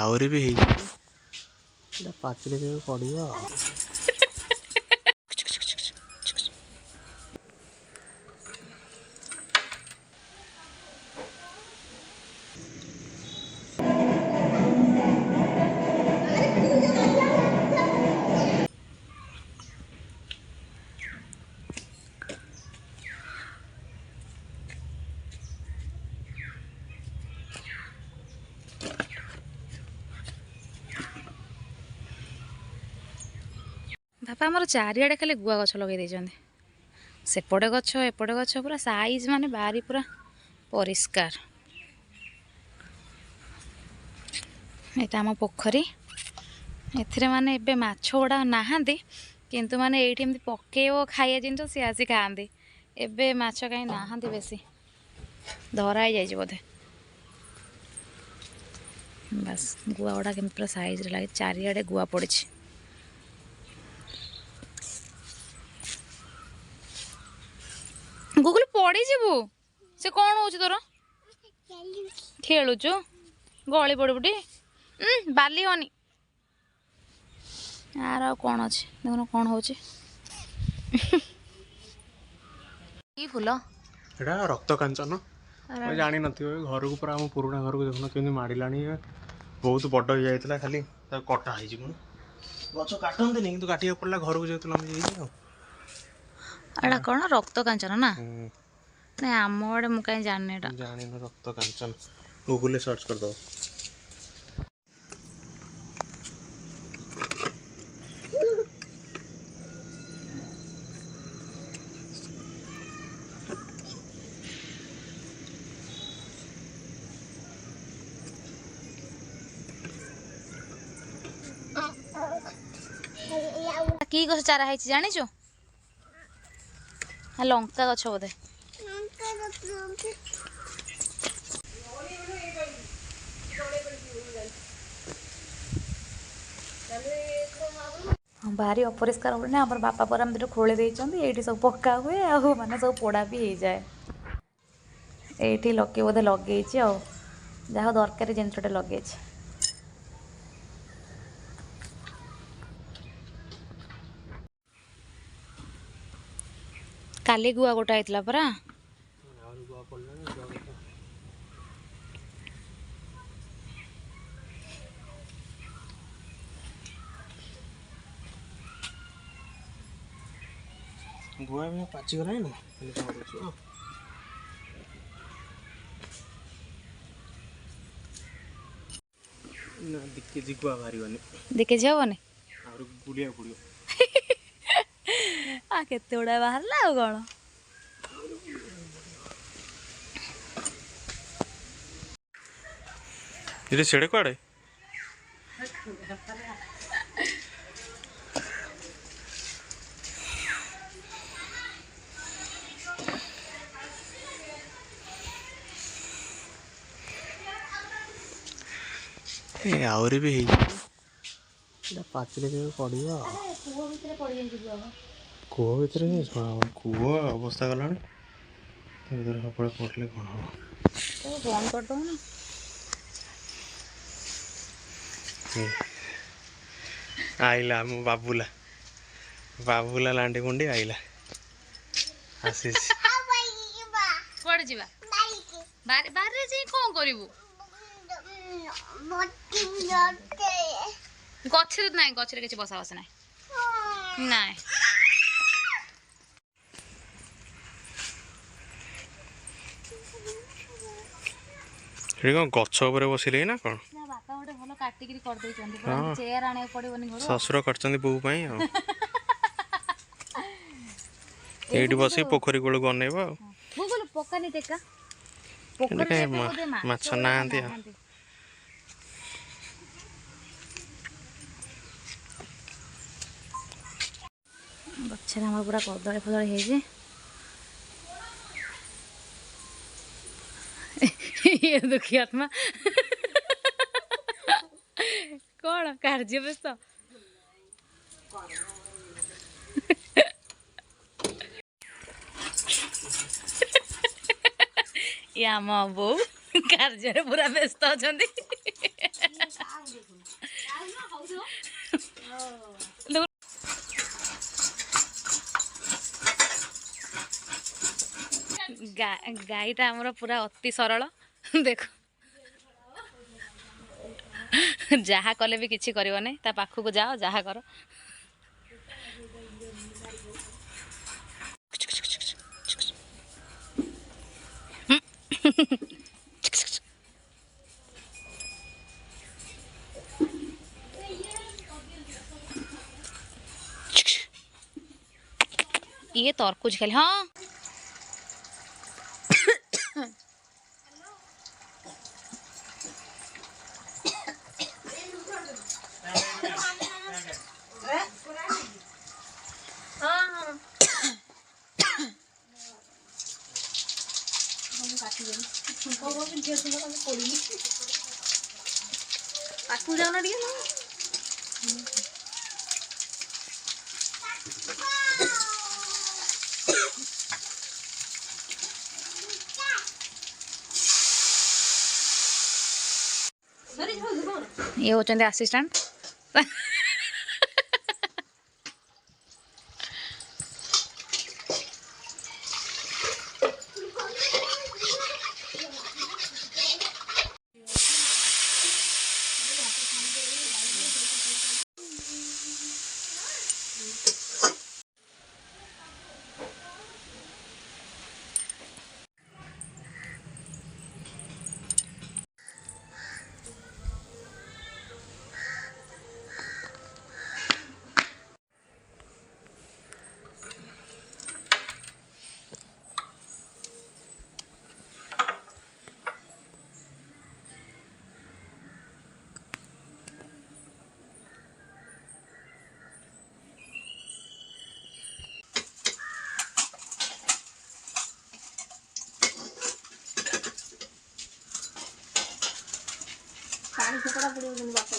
ଆହୁରି ବି ହେଇଯିବ ପାଚିଲେ କେବେ ପଡ଼ିବ। ବାପା ଆମର ଚାରିଆଡ଼େ ଖାଲି ଗୁଆ ଗଛ ଲଗେଇ ଦେଇଛନ୍ତି। ସେପଟେ ଗଛ ଏପଟେ ଗଛ ପୁରା ସାଇଜ୍ ମାନେ ବାରି ପୁରା ପରିଷ୍କାର। ଏଇଟା ଆମ ପୋଖରୀ। ଏଥିରେ ମାନେ ଏବେ ମାଛ ଗୁଡ଼ା ନାହାନ୍ତି, କିନ୍ତୁ ମାନେ ଏଇଠି ଏମିତି ପକେଇବ ଖାଇବା ଜିନିଷ ସିଏ ଆସି ଖାଆନ୍ତି। ଏବେ ମାଛ କାହିଁ ନାହାନ୍ତି ବେଶୀ, ଧରା ହେଇଯାଇଛି ବୋଧେ। ବାସ୍ ଗୁଆ ଗୁଡ଼ା କେମିତି ପୁରା ସାଇଜ୍ରେ ଲାଗେ, ଚାରିଆଡ଼େ ଗୁଆ ପଡ଼ିଛି। ଗୁଗୁଲ ପଡ଼ିଯିବୁ। ସେ କ'ଣ ହଉଛି ତୋର? ଖେଳୁଛୁ, ଗଳି ପଡ଼ିବୁ ଟି। ବାଲି ହନି। ଆର ଆଉ କ'ଣ ଅଛି ଦେଖୁନ କ'ଣ ହଉଛି। କି ଫୁଲ? ଏଇଟା ରକ୍ତ କାଞ୍ଚନ। ଜାଣିନଥିବ, ଘରକୁ ପୁରା ଆମ ପୁରୁଣା ଘରକୁ ଦେଖୁନ କେମିତି ମାଡ଼ିଲାଣି। ବହୁତ ବଡ଼ ହେଇଯାଇଥିଲା, ଖାଲି ତାକୁ କଟା ହେଇଛି। କ'ଣ ଗଛ କାଟନ୍ତିନି କିନ୍ତୁ କାଟିବାକୁ ପଡ଼ିଲା ଘରକୁ ଯେହେତୁ ଲମ୍ବି ଯାଇଛି ଆଉ। ଏଇଟା କ'ଣ ରକ୍ତ କାଞ୍ଚନ ନା? ନାଇଁ ଆମ ଆଡ଼େ ମୁଁ କାହିଁ ଜାଣିନି ଏଇଟା। ଜାଣିନ ରକ୍ତ କାଞ୍ଚନ? ଗୁଗୁଲରେ ସର୍ଚ୍ଚ କରିଦେବ। କି ଗଛ ଚାରା ହେଇଛି ଜାଣିଛୁ? ଲଙ୍କା ଗଛ ବୋଧେ। ଭାରି ଅପରିଷ୍କାର ହୁଏନି ଆମର। ବାପା ପରେ ଏମିତି ଖୋଳି ଦେଇଛନ୍ତି, ଏଇଠି ସବୁ ପକା ହୁଏ ଆଉ ମାନେ ସବୁ ପୋଡ଼ା ବି ହେଇଯାଏ। ଏଇଠି ଲକି ବୋଧେ ଲଗେଇଛି ଆଉ, ଯାହା ଦରକାରୀ ଜିନିଷଟେ ଲଗେଇଛି। କାଲି ଗୁଆ ଗୋଟେ ହେଇଥିଲା ପରା। ଗୁଆ ବି ପାଚିଗଲାଣି ନା, ନା 2 କେଜି ଗୁଆ ବାହାରିବନି। 2 କେଜି ହବନି? ଆହୁରି ବୁଲିବାକୁ ପଡ଼ିବ। କେତେ ଗୁଡ଼ା ବାହାରିଲା ଆଉ କ'ଣ। ସେଡ଼େ କୁଆଡ଼େ? ଆହୁରି ବି ହେଇଯିବ ପାଚିଲେ କେବେ ପଡ଼ିବ। କୂଅ ଭିତରେ ପଡ଼ିଯାଇଛି ଗୁଆ। କୂଅ ଭିତରେ କୂଅ ଅବସ୍ଥା ଗଲାଣି, ତା ଭିତରେ ସବୁବେଳେ ପଡ଼ିଲେ କ'ଣ ହବ? ବନ୍ଦ କରିଦେଉନ। ଆଇଲା ଆମ ବାବୁଲା ଲାଣ୍ଡି ମୁଣ୍ଡି ଆଇଲା, ଆସିଛି। କୁଆଡ଼େ ଯିବା? ବାରିରେ ଯାଇ କ'ଣ କରିବୁ? ଗଛରେ ନାହିଁ, ଗଛରେ କିଛି ବସା ବସା ନାହିଁ। ନାଇଁ ସେଠି କ'ଣ ଗଛ ଉପରେ ବସିଲେ ନା କ'ଣ? ବାପା ଗୋଟେ ଭଲ କାଟିକିରି କରିଦେଇଛନ୍ତି, ଚେୟାର ଆଣିବାକୁ ପଡ଼ିବନି ଘରୁ। ଶ୍ୱଶୁର କରିଛନ୍ତି ବୋଉ ପାଇଁ ଆଉ। ଏଇଠି ବସି ପୋଖରୀ କୂଳକୁ ଅନେଇବ ଆଉ। ପକାନି ଟେକା। ମାଛ ନାହାନ୍ତି ଆଉ। ଗଛରେ ଆମର ପୁରା କଦଳୀ ଫଦଳୀ ହେଇଛି। ଇଏ ଦୁଃଖୀ ଆତ୍ମା କ'ଣ କାର୍ଯ୍ୟ ବ୍ୟସ୍ତ? ଇଏ ଆମ ବୋଉ କାର୍ଯ୍ୟରେ ପୁରା ବ୍ୟସ୍ତ ଅଛନ୍ତି। ଗାଈଟା ଆମର ପୁରା ଅତି ସରଳ ଦେଖ ଯାହା କଲେ ବି କିଛି କରିବନି ତା ପାଖକୁ ଯାଅ ଯାହା କର ଇଏ ତରକୁଜ ଖାଲି ହଁ ପାଖକୁ ଯାଉନା ଟିକେ ये होचंदे असिस्टेंट पानी फेकड़ा पड़े बात